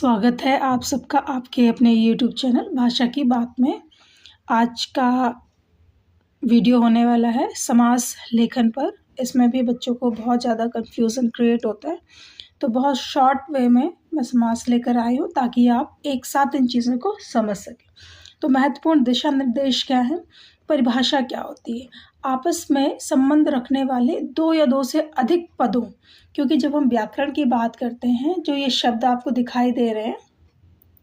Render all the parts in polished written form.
स्वागत है आप सबका आपके अपने यूट्यूब चैनल भाषा की बात में। आज का वीडियो होने वाला है समास लेखन पर। इसमें भी बच्चों को बहुत ज़्यादा कन्फ्यूज़न क्रिएट होता है, तो बहुत शॉर्ट वे में मैं समास लेकर आई हूँ ताकि आप एक साथ इन चीज़ों को समझ सकें। तो महत्वपूर्ण दिशा निर्देश क्या है, परिभाषा क्या होती है, आपस में संबंध रखने वाले दो या दो से अधिक पदों, क्योंकि जब हम व्याकरण की बात करते हैं जो ये शब्द आपको दिखाई दे रहे हैं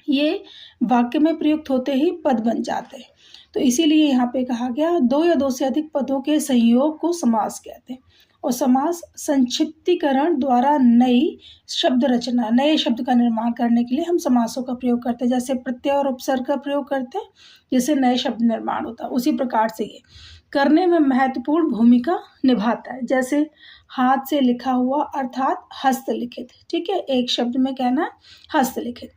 ये वाक्य में प्रयुक्त होते ही पद बन जाते हैं। तो इसीलिए यहाँ पे कहा गया दो या दो से अधिक पदों के संयोग को समास कहते हैं। और समास संक्षिप्तीकरण द्वारा नई शब्द रचना, नए शब्द का निर्माण करने के लिए हम समासों का प्रयोग करते हैं। जैसे प्रत्यय और उपसर्ग का प्रयोग करते हैं जिससे नए शब्द निर्माण होता है, उसी प्रकार से ये करने में महत्वपूर्ण भूमिका निभाता है। जैसे हाथ से लिखा हुआ अर्थात हस्तलिखित, ठीक है, एक शब्द में कहना है हस्तलिखित।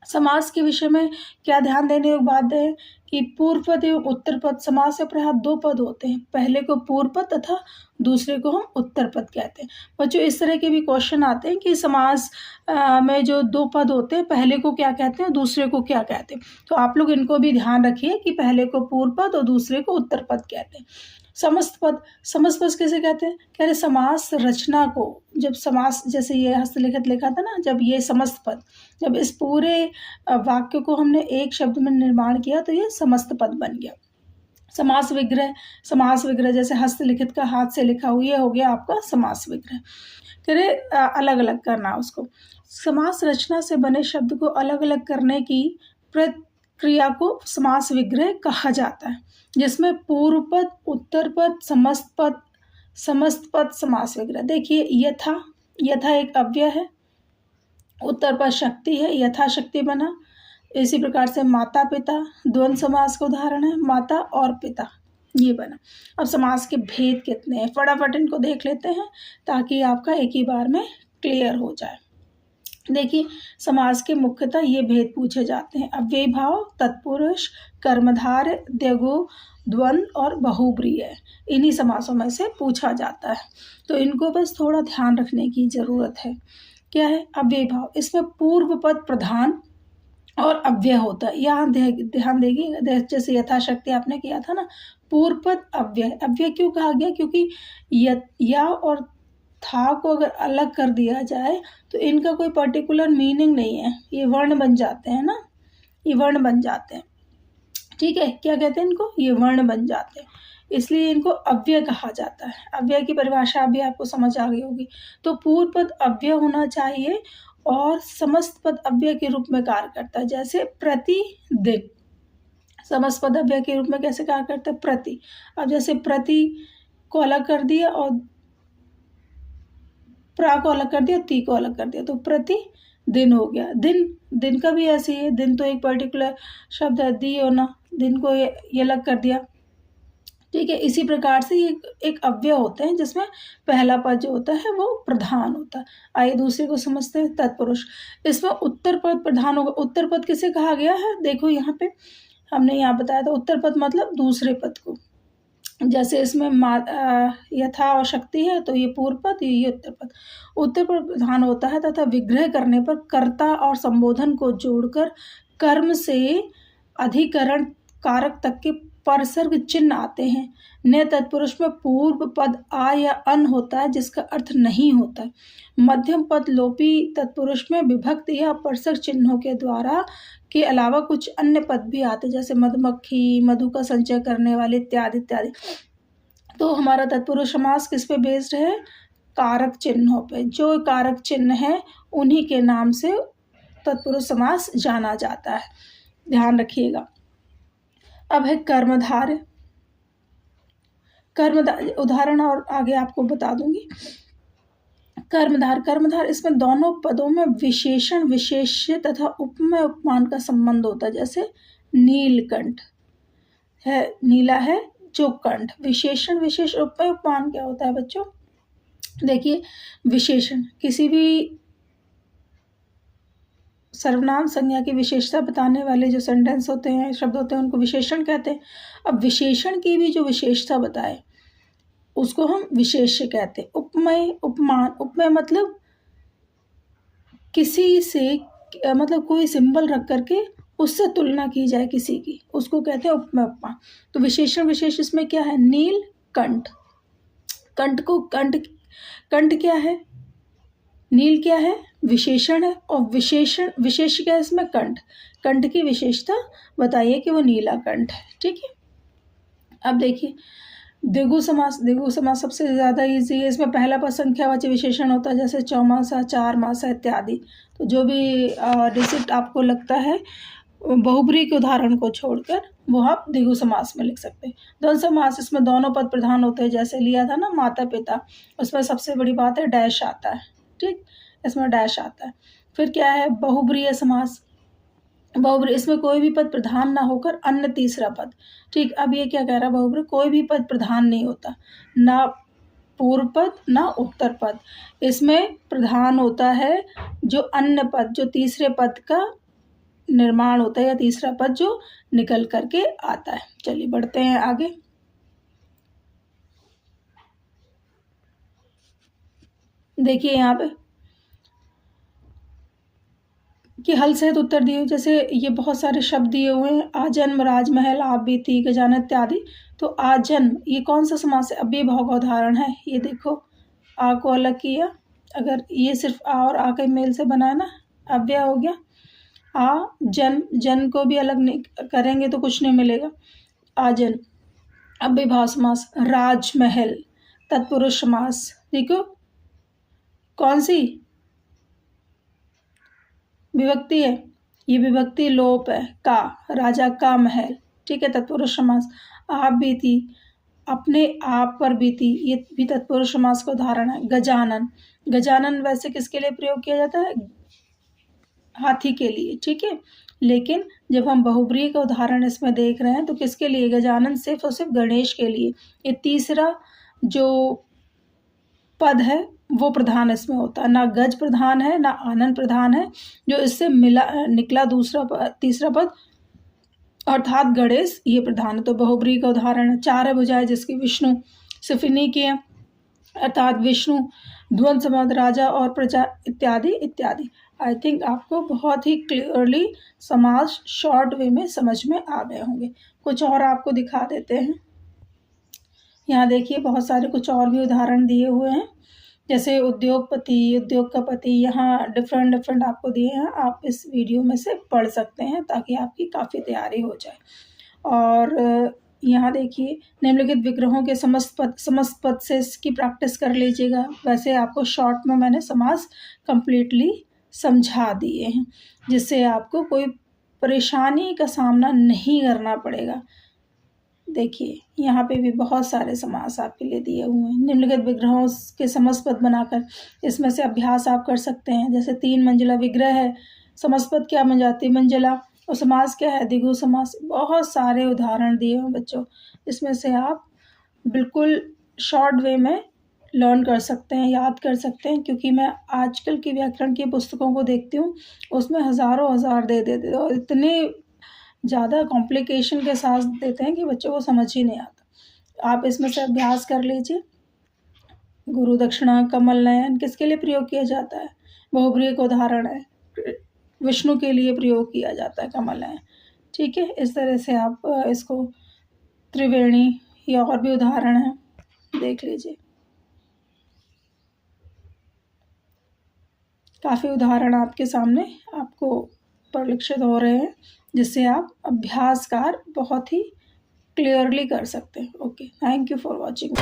समास के विषय में क्या ध्यान देने योग्य बात है कि पूर्व पद एवं उत्तर पद, समास से प्रायः दो पद होते हैं, पहले को पूर्व पद तथा दूसरे को हम उत्तर पद कहते हैं। बच्चों इस तरह के भी क्वेश्चन आते हैं कि समास में जो दो पद होते हैं पहले को क्या कहते हैं दूसरे को क्या कहते हैं, तो आप लोग इनको भी ध्यान रखिए कि पहले को पूर्व पद और दूसरे को उत्तर पद कहते हैं। समस्त पद, समस्त पद किसे कहते हैं, कह रहे समास रचना को, जब समास जैसे ये हस्तलिखित लिखा था ना, जब ये समस्त पद, जब इस पूरे वाक्य को हमने एक शब्द में निर्माण किया तो ये समस्त पद बन गया। समास विग्रह, समास विग्रह जैसे हस्तलिखित का हाथ से लिखा हुआ ये हो गया आपका समास विग्रह। कह रहे अलग अलग करना उसको। समास रचना से बने शब्द को अलग अलग करने की प्रक्रिया को समास विग्रह कहा जाता है, जिसमें पूर्व पद, उत्तर पद, समस्त पद समास विग्रह। देखिए यथा एक अव्यय है, उत्तर पद शक्ति है, यथाशक्ति बना। इसी प्रकार से माता पिता द्वंद्व समास का उदाहरण है, माता और पिता ये बना। अब समास के भेद कितने हैं फटाफट इनको देख लेते हैं ताकि आपका एक ही बार में क्लियर हो जाए। देखिए समास के मुख्यतः ये भेद पूछे जाते हैं, अव्ययी भाव, तत्पुरुष, कर्मधारय, द्विगु, द्वंद्व और बहुब्रीहि, इन्हीं समासों में से पूछा जाता है। तो इनको बस थोड़ा ध्यान रखने की जरूरत है। क्या है अव्ययी भाव, इसमें पूर्व पद प्रधान और अव्यय होता है। यहाँ ध्यान देगी, जैसे यथाशक्ति आपने किया था ना, पूर्व पद अव्यय। अव्यय क्यों कहा गया, क्योंकि या और था को अगर अलग कर दिया जाए तो इनका कोई पर्टिकुलर मीनिंग नहीं है, ये वर्ण बन जाते हैं ना, ये वर्ण बन जाते हैं, ठीक है, क्या कहते हैं इनको, ये वर्ण बन जाते हैं, इसलिए इनको अव्यय कहा जाता है। अव्यय की परिभाषा भी आपको समझ आ गई होगी। तो पूर्व पद अव्यय होना चाहिए और समस्त पद अव्यय के रूप में कार्य करता है। जैसे प्रतिदिन, समस्त पद अव्यय के रूप में कैसे कार्य करता है, प्रति। अब जैसे प्रति को अलग कर दिया और प्रा को अलग कर दिया, ती को अलग कर दिया, तो प्रति दिन हो गया। दिन का भी ऐसे ही है, दिन तो एक पर्टिकुलर शब्द है, दी होना, दिन को ये अलग कर दिया, ठीक है। इसी प्रकार से ये एक अव्यय होते हैं जिसमें पहला पद जो होता है वो प्रधान होता है। आइए दूसरे को समझते हैं, तत्पुरुष। इसमें उत्तर पद प्रधान होगा। उत्तर पद किसे कहा गया है, देखो यहाँ पे हमने यहाँ बताया था, उत्तर पद मतलब दूसरे पद को। जैसे इसमें यथा और शक्ति है तो ये पूर्व पद, ये उत्तर पद। उत्तर पद प्रधान होता है तथा विग्रह करने पर कर्ता और संबोधन को जोड़कर कर्म से अधिकरण कारक तक के परसर्ग चिन्ह आते हैं। न तत्पुरुष में पूर्व पद आ या अन होता है जिसका अर्थ नहीं होता है। मध्यम पद लोपी तत्पुरुष में विभक्त या परसर्ग चिन्हों के द्वारा के अलावा कुछ अन्य पद भी आते हैं, जैसे मधुमक्खी, मधु का संचय करने वाले, इत्यादि इत्यादि। तो हमारा तत्पुरुष समास किस पे बेस्ड है, कारक चिन्हों पे। जो कारक चिन्ह है उन्हीं के नाम से तत्पुरुष समास जाना जाता है, ध्यान रखिएगा। अब है कर्मधारय। उदाहरण और आगे आपको बता दूंगी। कर्मधार, इसमें दोनों पदों में विशेषण, विशेष्य तथा उपमेय उपमान का संबंध होता है। जैसे नीलकंठ है, नीला है जो कंठ, विशेषण विशेष, उपमेय उपमान क्या होता है बच्चों, देखिए विशेषण किसी भी सर्वनाम संज्ञा की विशेषता बताने वाले जो सेंटेंस होते हैं, शब्द होते हैं, उनको विशेषण कहते हैं। अब विशेषण की भी जो विशेषता बताए उसको हम विशेष्य कहते हैं। उपमेय उपमान, उपमेय मतलब किसी से मतलब कोई सिंबल रख करके उससे तुलना की जाए किसी की, उसको कहते हैं उपमा उपमा। तो विशेषण विशेष इसमें क्या है, नील कंठ, कंठ को कंठ क्या है, नील क्या है, विशेषण है, और विशेष क्या है इसमें, कंठ। कंठ की विशेषता बताइए कि वो नीला कंठ है, ठीक है। अब देखिए द्विगु समास, द्विगु समास सबसे ज़्यादा ईजी है। इसमें पहला पद संख्यावाची विशेषण होता है, जैसे चौमासा, चार मासा इत्यादि। तो जो भी डिजिट आपको लगता है बहुब्री के उदाहरण को छोड़कर वो आप द्विगु समास में लिख सकते हैं। द्वंद्व समास, इसमें दोनों पद प्रधान होते हैं, जैसे लिया था ना माता पिता, उसमें सबसे बड़ी बात है डैश आता है, ठीक, इसमें डैश आता है। फिर क्या है, बहुब्रीय समास, बहुब्री, इसमें कोई भी पद प्रधान ना होकर अन्य तीसरा पद, ठीक। अब ये क्या कह रहा है, बहुब्री कोई भी पद प्रधान नहीं होता, ना पूर्व पद ना उत्तर पद, इसमें प्रधान होता है जो अन्य पद, जो तीसरे पद का निर्माण होता है, या तीसरा पद जो निकल करके आता है। चलिए बढ़ते हैं आगे। देखिए यहाँ पे कि हल सहित उत्तर दिए, जैसे ये बहुत सारे शब्द दिए हुए हैं, आजन्म, राजमहल, आप बीती, गजानन इत्यादि। तो आजन्म ये कौन सा समास है, अव्यय भाव का उदाहरण है। ये देखो आ को अलग किया, अगर ये सिर्फ आ और आ के मेल से बना है ना, अव्यय हो गया। आ जन्म, जन्म को भी अलग नहीं करेंगे तो कुछ नहीं मिलेगा, आजन्म। अव्यय भाव समास, राजमहल, तत्पुरुष समास, देखो कौन सी विभक्ति है, ये विभक्ति लोप है, का, राजा का महल, ठीक है, तत्पुरुष समास। आप बीती, अपने आप पर बीती, ये भी तत्पुरुष समास का उदाहरण है। गजानन, गजानन वैसे किसके लिए प्रयोग किया जाता है, हाथी के लिए, ठीक है, लेकिन जब हम बहुब्रीहि का उदाहरण इसमें देख रहे हैं तो किसके लिए, गजानन सिर्फ और सिर्फ गणेश के लिए। ये तीसरा जो पद है वो प्रधान इसमें होता है, ना गज प्रधान है ना आनंद प्रधान है, जो इससे मिला निकला तीसरा पद अर्थात गणेश, ये प्रधान है। तो बहुब्रीहि का उदाहरण है। चार है भुजाएं, जिसकी विष्णु सिफिनी की है, अर्थात विष्णु। द्वंद्व समास, राजा और प्रजा इत्यादि इत्यादि। आई थिंक आपको बहुत ही क्लियरली समास शॉर्ट वे में समझ में आ गए होंगे। कुछ और आपको दिखा देते हैं। यहाँ देखिए बहुत सारे कुछ और भी उदाहरण दिए हुए हैं, जैसे उद्योगपति, उद्योग का पति, यहाँ डिफरेंट आपको दिए हैं। आप इस वीडियो में से पढ़ सकते हैं ताकि आपकी काफ़ी तैयारी हो जाए। और यहाँ देखिए निम्नलिखित विग्रहों के समस्त पद से इसकी प्रैक्टिस कर लीजिएगा। वैसे आपको शॉर्ट में मैंने समास कंप्लीटली समझा दिए हैं, जिससे आपको कोई परेशानी का सामना नहीं करना पड़ेगा। देखिए यहाँ पे भी बहुत सारे समास आपके लिए दिए हुए हैं। निम्नलिखित विग्रहों के समस्त पद बनाकर इसमें से अभ्यास आप कर सकते हैं। जैसे 3 मंजिला विग्रह है, समस्त पद क्या बन जाती है, मंजिला, और समास क्या है, द्विगु समास। बहुत सारे उदाहरण दिए हुए बच्चों, इसमें से आप बिल्कुल शॉर्ट वे में लर्न कर सकते हैं, याद कर सकते हैं। क्योंकि मैं आजकल की व्याकरण की पुस्तकों को देखती हूँ, उसमें हज़ारों हज़ार दे देते और इतने ज़्यादा कॉम्प्लिकेशन के साथ देते हैं कि बच्चों को समझ ही नहीं आता। आप इसमें से अभ्यास कर लीजिए। गुरु दक्षिणा, कमल नयन किसके लिए प्रयोग किया जाता है, बहुब्रीहि का उदाहरण है, विष्णु के लिए प्रयोग किया जाता है कमल नयन, ठीक है। इस तरह से आप इसको त्रिवेणी या और भी उदाहरण हैं, देख लीजिए। काफ़ी उदाहरण आपके सामने आपको परिलक्षित हो रहे हैं, जिससे आप अभ्यास कार्य बहुत ही क्लियरली कर सकते हैं। Okay, thank you for watching.